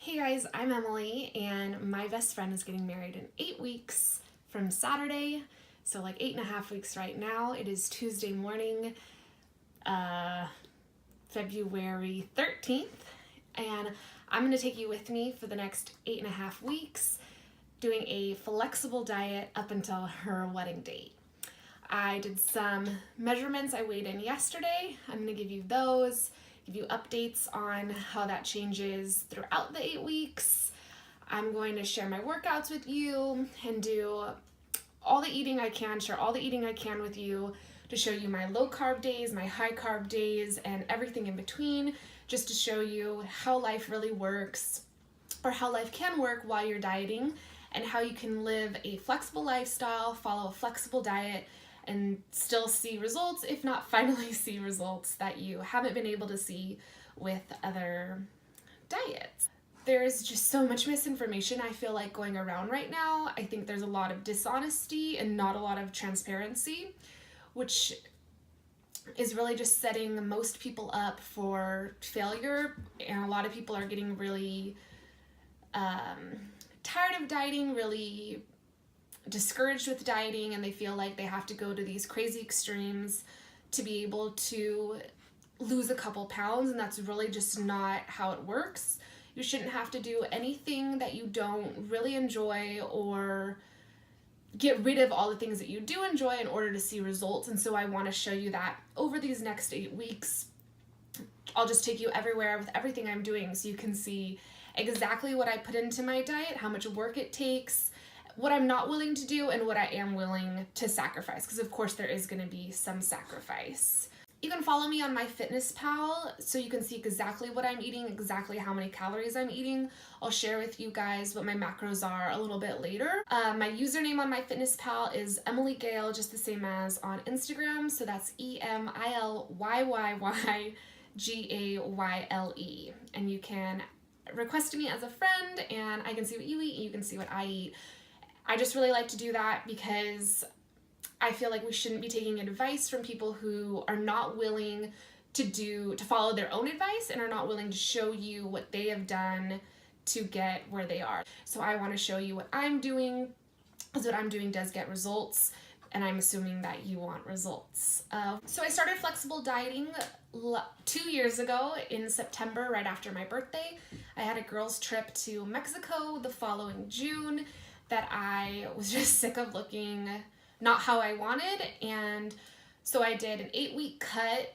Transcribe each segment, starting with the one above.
Hey guys, I'm Emily, and my best friend is getting married in 8 weeks from Saturday. So, like 8.5 weeks right now. It is Tuesday morning, uh, February 13th, and I'm going to take you with me for the next 8.5 weeks doing a flexible diet up until her wedding date. I did some measurements. I weighed in yesterday. I'm going to give you those, give you updates on how that changes throughout the 8 weeks. I'm going to share my workouts with you and do all the eating I can, share all the eating I can with you to show you my low carb days, my high carb days, and everything in between, just to show you how life really works, or how life can work while you're dieting, and how you can live a flexible lifestyle, follow a flexible diet, and still see results, if not finally see results that you haven't been able to see with other diets. There's just so much misinformation I feel like going around right now. I think there's a lot of dishonesty and not a lot of transparency, which is really just setting most people up for failure. And a lot of people are getting really tired of dieting, really discouraged with dieting, and they feel like they have to go to these crazy extremes to be able to lose a couple pounds, and that's really just not how it works. You shouldn't have to do anything that you don't really enjoy, or get rid of all the things that you do enjoy in order to see results. And so I want to show you that over these next 8 weeks. I'll just take you everywhere with everything I'm doing so you can see exactly what I put into my diet, how much work it takes, what I'm not willing to do, and what I am willing to sacrifice, because of course there is going to be some sacrifice. You can follow me on MyFitnessPal so you can see exactly what I'm eating, exactly how many calories I'm eating. I'll share with you guys what my macros are a little bit later. My username on MyFitnessPal is Emily Gale, just the same as on Instagram. So that's EMILYYYGAYLE. And you can request me as a friend, and I can see what you eat and you can see what I eat. I just really like to do that because I feel like we shouldn't be taking advice from people who are not willing to follow their own advice and are not willing to show you what they have done to get where they are. So I want to show you what I'm doing, because what I'm doing does get results, and I'm assuming that you want results. So I started flexible dieting 2 years ago in September, right after my birthday. I had a girls' trip to Mexico the following June that I was just sick of looking not how I wanted, and so I did an 8-week cut,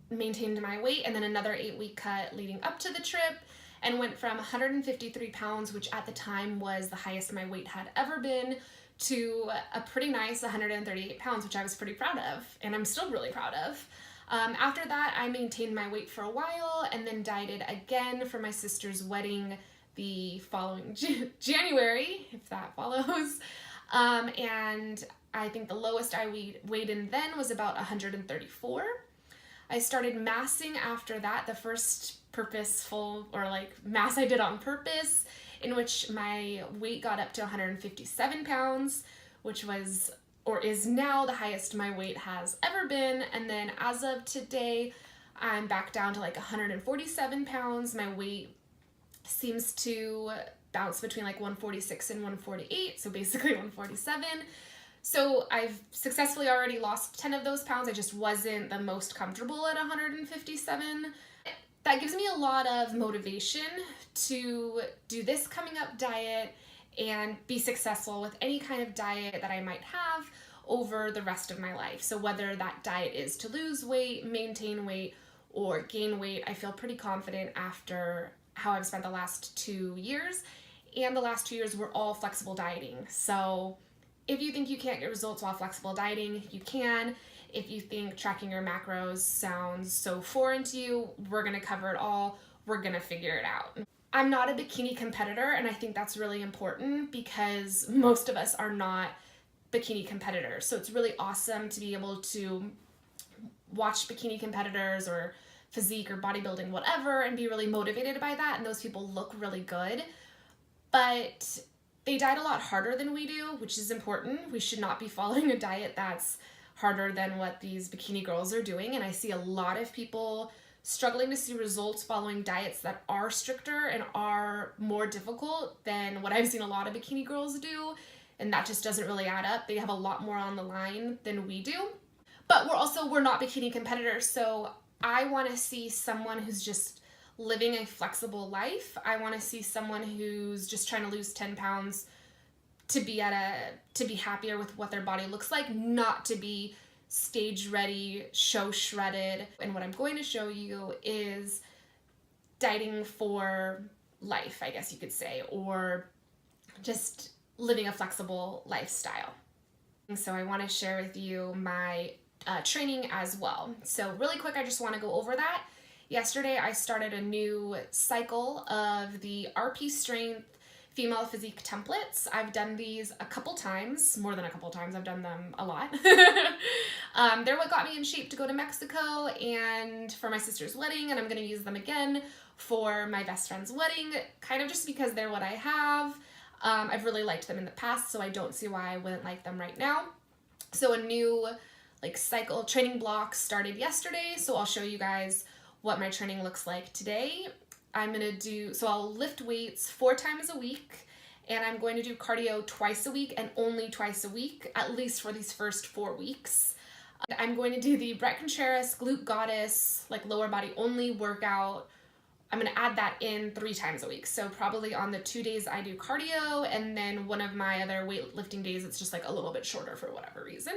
maintained my weight, and then another 8-week cut leading up to the trip, and went from 153 pounds, which at the time was the highest my weight had ever been, to a pretty nice 138 pounds, which I was pretty proud of, and I'm still really proud of. After that, I maintained my weight for a while, and then dieted again for my sister's wedding the following January, if that follows. And I think the lowest I weighed in then was about 134. I started massing after that, the first purposeful, or like mass I did on purpose, in which my weight got up to 157 pounds, which was, or is now, the highest my weight has ever been. And then as of today, I'm back down to like 147 pounds. My weight seems to bounce between like 146 and 148, so basically 147. So I've successfully already lost 10 of those pounds. I just wasn't the most comfortable at 157. That gives me a lot of motivation to do this coming up diet and be successful with any kind of diet that I might have over the rest of my life. So whether that diet is to lose weight, maintain weight, or gain weight, I feel pretty confident after how I've spent the last 2 years. And the last 2 years were all flexible dieting. So if you think you can't get results while flexible dieting, you can. If you think tracking your macros sounds so foreign to you, we're gonna cover it all. We're gonna figure it out. I'm not a bikini competitor, and I think that's really important because most of us are not bikini competitors. So it's really awesome to be able to watch bikini competitors or physique or bodybuilding, whatever, and be really motivated by that, and those people look really good. But they diet a lot harder than we do, which is important. We should not be following a diet that's harder than what these bikini girls are doing. And I see a lot of people struggling to see results following diets that are stricter and are more difficult than what I've seen a lot of bikini girls do. And that just doesn't really add up. They have a lot more on the line than we do. But we're not bikini competitors, so I want to see someone who's just living a flexible life. I want to see someone who's just trying to lose 10 pounds to be happier with what their body looks like, not to be stage ready, show shredded. And what I'm going to show you is dieting for life, I guess you could say, or just living a flexible lifestyle. So I want to share with you my training as well. So really quick, I just want to go over that. Yesterday, I started a new cycle of the RP Strength female physique templates. I've done these a couple times, more than a couple times. I've done them a lot. They're what got me in shape to go to Mexico and for my sister's wedding, and I'm going to use them again for my best friend's wedding, kind of just because they're what I have. I've really liked them in the past, so I don't see why I wouldn't like them right now. So a new cycle training block started yesterday, so I'll show you guys what my training looks like today. I'll lift weights 4 times a week, and I'm going to do cardio twice a week and only twice a week, at least for these first 4 weeks. I'm going to do the Bret Contreras Glute Goddess, lower body only workout. I'm going to add that in 3 times a week. So probably on the 2 days I do cardio, and then one of my other weightlifting days, it's just a little bit shorter for whatever reason.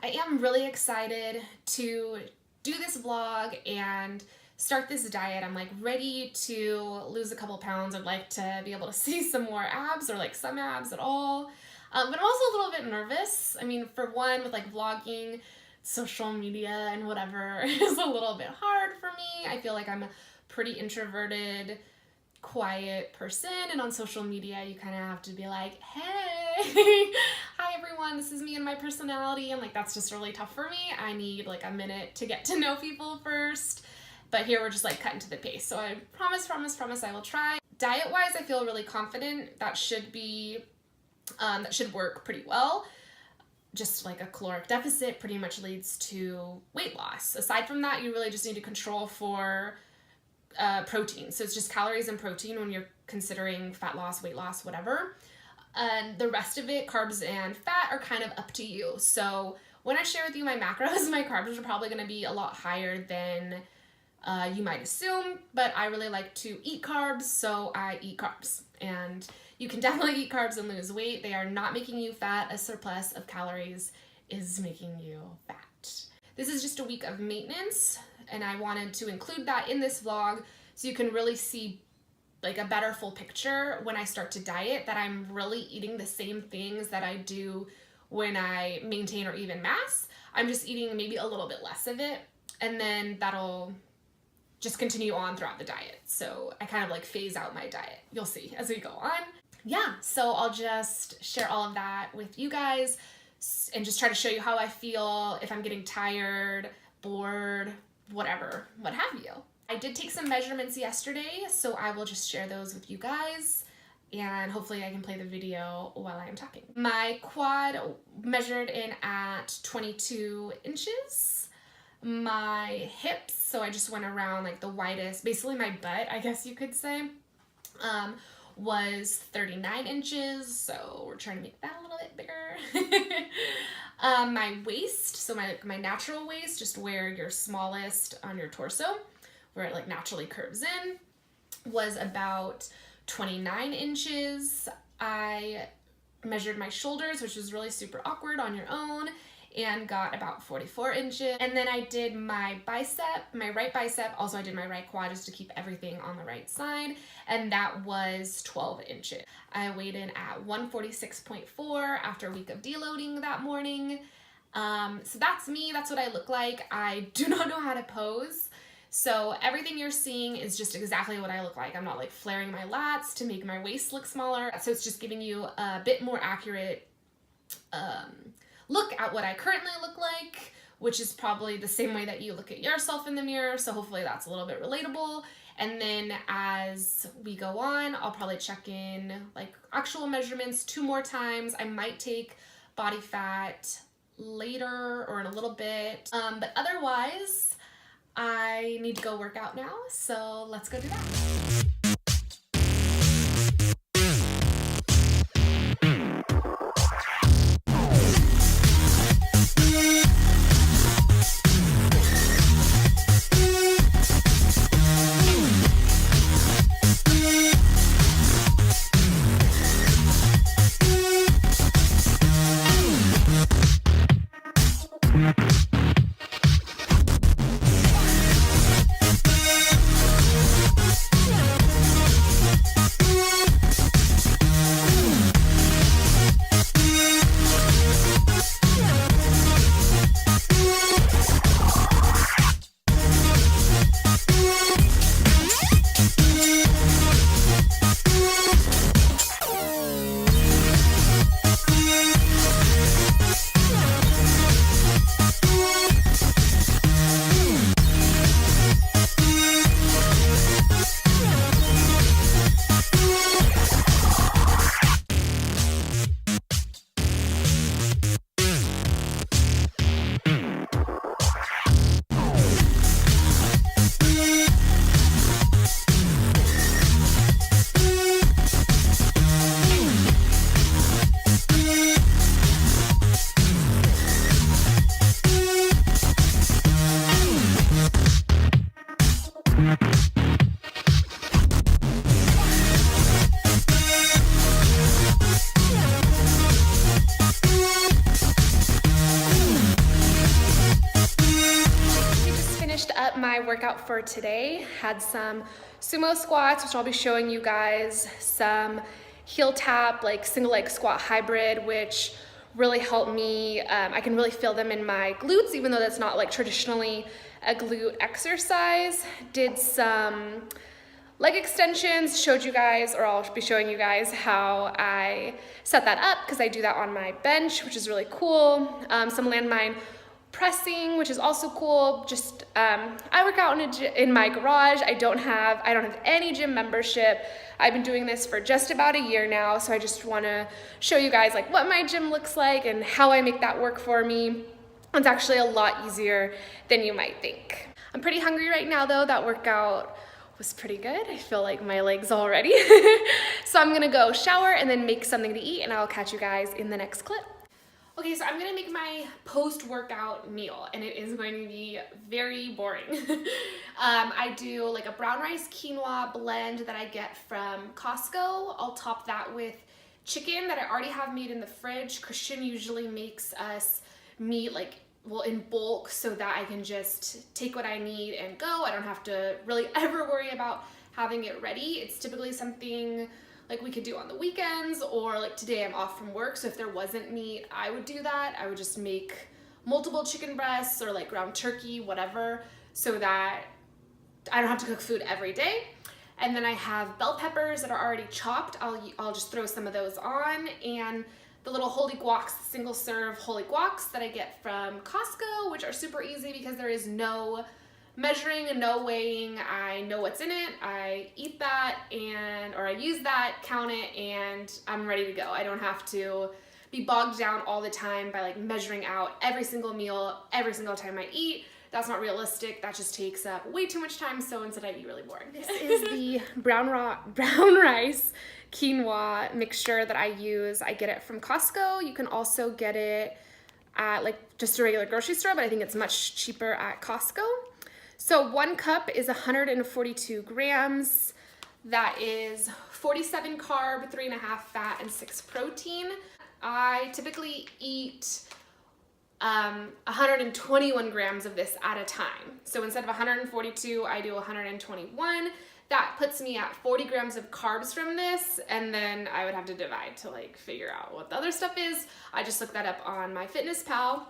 I am really excited to do this vlog and start this diet. I'm ready to lose a couple pounds. I'd like to be able to see some more abs, or some abs at all. But I'm also a little bit nervous. I mean, for one, with vlogging, social media and whatever is a little bit hard for me. I feel like I'm a pretty introverted, quiet person, and on social media you kind of have to be hey, hi everyone, this is me and my personality, and that's just really tough for me. I need a minute to get to know people first, but here we're just cutting to the pace. So I promise I will try. Diet wise, I feel really confident. That should work pretty well. Just a caloric deficit pretty much leads to weight loss. Aside from that, you really just need to control for protein. So it's just calories and protein when you're considering fat loss, weight loss, whatever. And the rest of it, carbs and fat, are kind of up to you. So when I share with you my macros, my carbs are probably going to be a lot higher than you might assume, but I really like to eat carbs, so I eat carbs. And you can definitely eat carbs and lose weight. They are not making you fat. A surplus of calories is making you fat. This is just a week of maintenance, and I wanted to include that in this vlog so you can really see a better full picture when I start to diet, that I'm really eating the same things that I do when I maintain or even mass. I'm just eating maybe a little bit less of it, and then that'll just continue on throughout the diet. So I kind of phase out my diet. You'll see as we go on. Yeah, so I'll just share all of that with you guys and just try to show you how I feel, if I'm getting tired, bored, whatever, what have you. I did take some measurements yesterday, so I will just share those with you guys, and hopefully I can play the video while I am talking. My quad measured in at 22 inches. My hips, so I just went around the widest, basically my butt, I guess you could say, was 39 inches, so we're trying to make that a little bit bigger. My waist, so my natural waist, just where you're smallest on your torso, where it naturally curves in, was about 29 inches. I measured my shoulders, which was really super awkward on your own, and got about 44 inches. And then I did my bicep, my right bicep. Also, I did my right quad just to keep everything on the right side, and that was 12 inches. I weighed in at 146.4 after a week of deloading that morning. So that's me. That's what I look like. I do not know how to pose. So everything you're seeing is just exactly what I look like. I'm not flaring my lats to make my waist look smaller. So it's just giving you a bit more accurate look at what I currently look like, which is probably the same way that you look at yourself in the mirror. So hopefully that's a little bit relatable. And then as we go on, I'll probably check in actual measurements 2 more times. I might take body fat later or in a little bit. But otherwise, I need to go work out now, so let's go do that. Up my workout for today. Had some sumo squats, which I'll be showing you guys, some heel tap, like single leg squat hybrid, which really helped me. I can really feel them in my glutes, even though that's not like traditionally a glute exercise. Did some leg extensions, showed you guys, or I'll be showing you guys how I set that up, because I do that on my bench, which is really cool. Some landmine pressing, which is also cool. Just I work out in my garage. I don't have any gym membership. I've been doing this for just about a year now, so I just want to show you guys like what my gym looks like and how I make that work for me. It's actually a lot easier than you might think. I'm pretty hungry right now though. That workout was pretty good. I feel like my legs already. So I'm gonna go shower and then make something to eat, and I'll catch you guys in the next clip. Okay, so I'm gonna make my post-workout meal, and it is going to be very boring. I do like a brown rice quinoa blend that I get from Costco. I'll top that with chicken that I already have made in the fridge. Christian usually makes us meat in bulk, so that I can just take what I need and go. I don't have to really ever worry about having it ready. It's typically something like we could do on the weekends, or like today I'm off from work, so if there wasn't meat, I would do that. I would just make multiple chicken breasts or like ground turkey, whatever, so that I don't have to cook food every day. And then I have bell peppers that are already chopped. I'll just throw some of those on, and the little holy guacs, single serve holy guacs that I get from Costco, which are super easy because there is no measuring and no weighing. I know what's in it. I eat that or I use that, count it, and I'm ready to go. I don't have to be bogged down all the time by like measuring out every single meal, every single time I eat. That's not realistic. That just takes up way too much time, so instead I eat really boring. This is the brown rice quinoa mixture that I use. I get it from Costco. You can also get it at like just a regular grocery store, but I think it's much cheaper at Costco. So 1 cup is 142 grams. That is 47 carb, 3.5 fat, and 6 protein. I typically eat 121 grams of this at a time. So instead of 142, I do 121. That puts me at 40 grams of carbs from this, and then I would have to divide to like figure out what the other stuff is. I just looked that up on MyFitnessPal.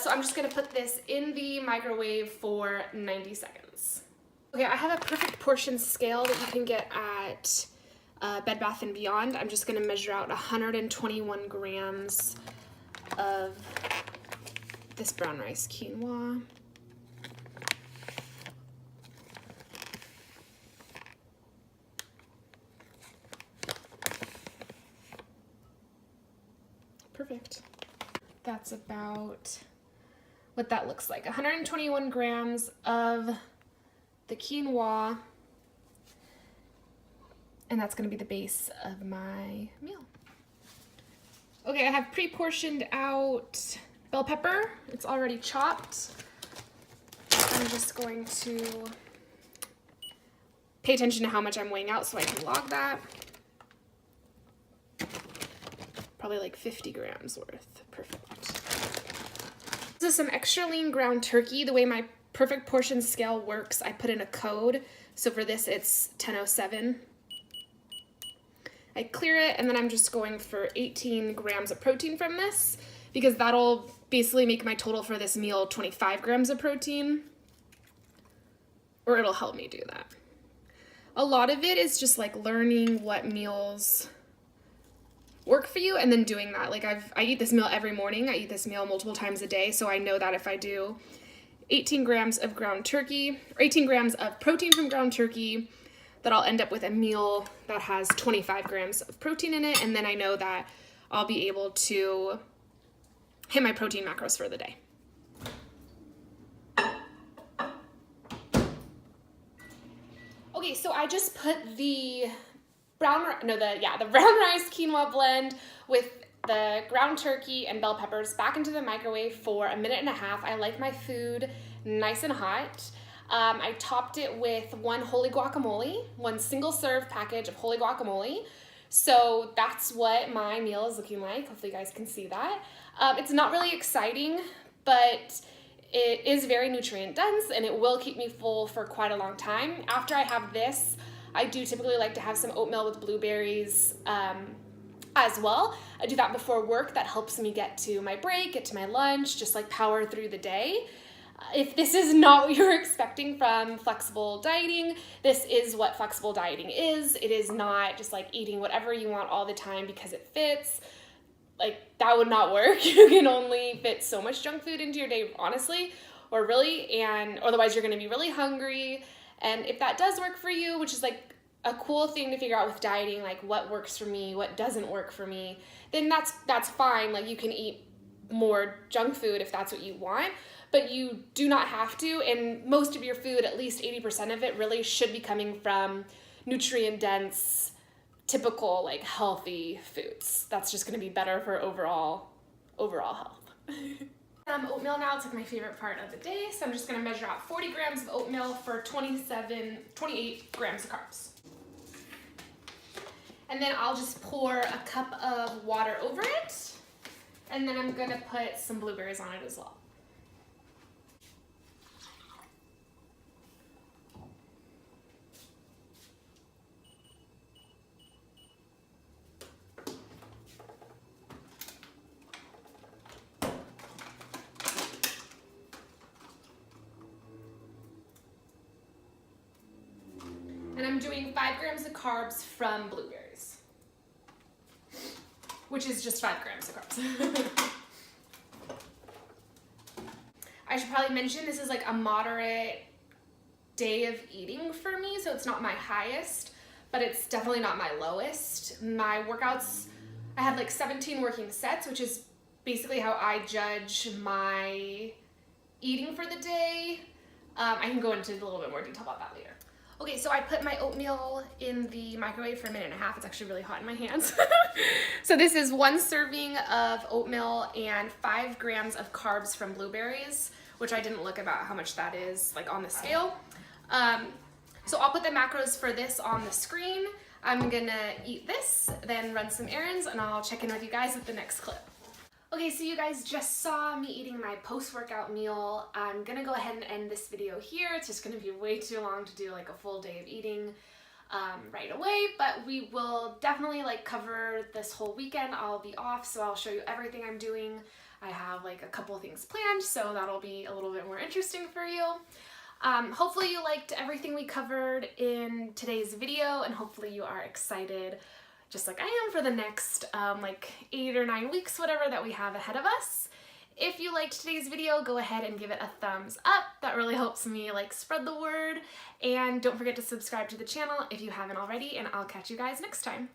So I'm just gonna put this in the microwave for 90 seconds. Okay, I have a perfect portion scale that you can get at Bed Bath & Beyond. I'm just gonna measure out 121 grams of this brown rice quinoa. Perfect. That's about what that looks like. 121 grams of the quinoa, and that's gonna be the base of my meal. Okay, I have pre-portioned out bell pepper. It's already chopped. I'm just going to pay attention to how much I'm weighing out so I can log that. Probably like 50 grams worth. Perfect. This is some extra lean ground turkey. The way my perfect portion scale works, I put in a code. So for this, it's 1007. I clear it, and then I'm just going for 18 grams of protein from this, because that'll basically make my total for this meal 25 grams of protein, or it'll help me do that. A lot of it is just like learning what meals work for you and then doing that. Like I eat this meal every morning. I eat this meal multiple times a day, so I know that if I do 18 grams of ground turkey, or 18 grams of protein from ground turkey, that I'll end up with a meal that has 25 grams of protein in it, and then I know that I'll be able to hit my protein macros for the day. Okay, so I just put the brown rice quinoa blend with the ground turkey and bell peppers back into the microwave for 1.5 minutes. I like my food nice and hot. I topped it with one single serve package of wholly guacamole. So that's what my meal is looking like. Hopefully you guys can see that. It's not really exciting, but it is very nutrient dense and it will keep me full for quite a long time. After I have this, I do typically like to have some oatmeal with blueberries as well. I do that before work. That helps me get to my break, get to my lunch, just like power through the day. If this is not what you're expecting from flexible dieting, this is what flexible dieting is. It is not just like eating whatever you want all the time because it fits. Like, that would not work. You can only fit so much junk food into your day, honestly, or really, and otherwise you're gonna be really hungry. And if that does work for you, which is like a cool thing to figure out with dieting, like what works for me, what doesn't work for me, then that's fine. Like, you can eat more junk food if that's what you want, but you do not have to. And most of your food, at least 80% of it, really should be coming from nutrient dense, typical, like healthy foods. That's just gonna be better for overall health. Oatmeal now, it's like my favorite part of the day. So I'm just gonna measure out 40 grams of oatmeal for 28 grams of carbs. And then I'll just pour a cup of water over it. And then I'm gonna put some blueberries on it as well. And I'm doing 5 grams of carbs from blueberries, which is just 5 grams of carbs. I should probably mention this is like a moderate day of eating for me, so it's not my highest, but it's definitely not my lowest. My workouts, I had like 17 working sets, which is basically how I judge my eating for the day. I can go into a little bit more detail about that later. Okay, so I put my oatmeal in the microwave for 1.5 minutes. It's actually really hot in my hands. So this is 1 serving of oatmeal and 5 grams of carbs from blueberries, which I didn't look about how much that is like on the scale. So I'll put the macros for this on the screen. I'm gonna eat this, then run some errands, and I'll check in with you guys with the next clip. Okay, so you guys just saw me eating my post-workout meal. I'm gonna go ahead and end this video here. It's just gonna be way too long to do like a full day of eating right away, but we will definitely like cover this whole weekend. I'll be off, so I'll show you everything I'm doing. I have like a couple of things planned, so that'll be a little bit more interesting for you. Hopefully you liked everything we covered in today's video, and hopefully you are excited just like I am for the next like 8 or 9 weeks, whatever that we have ahead of us. If you liked today's video, go ahead and give it a thumbs up. That really helps me like spread the word. And don't forget to subscribe to the channel if you haven't already, and I'll catch you guys next time.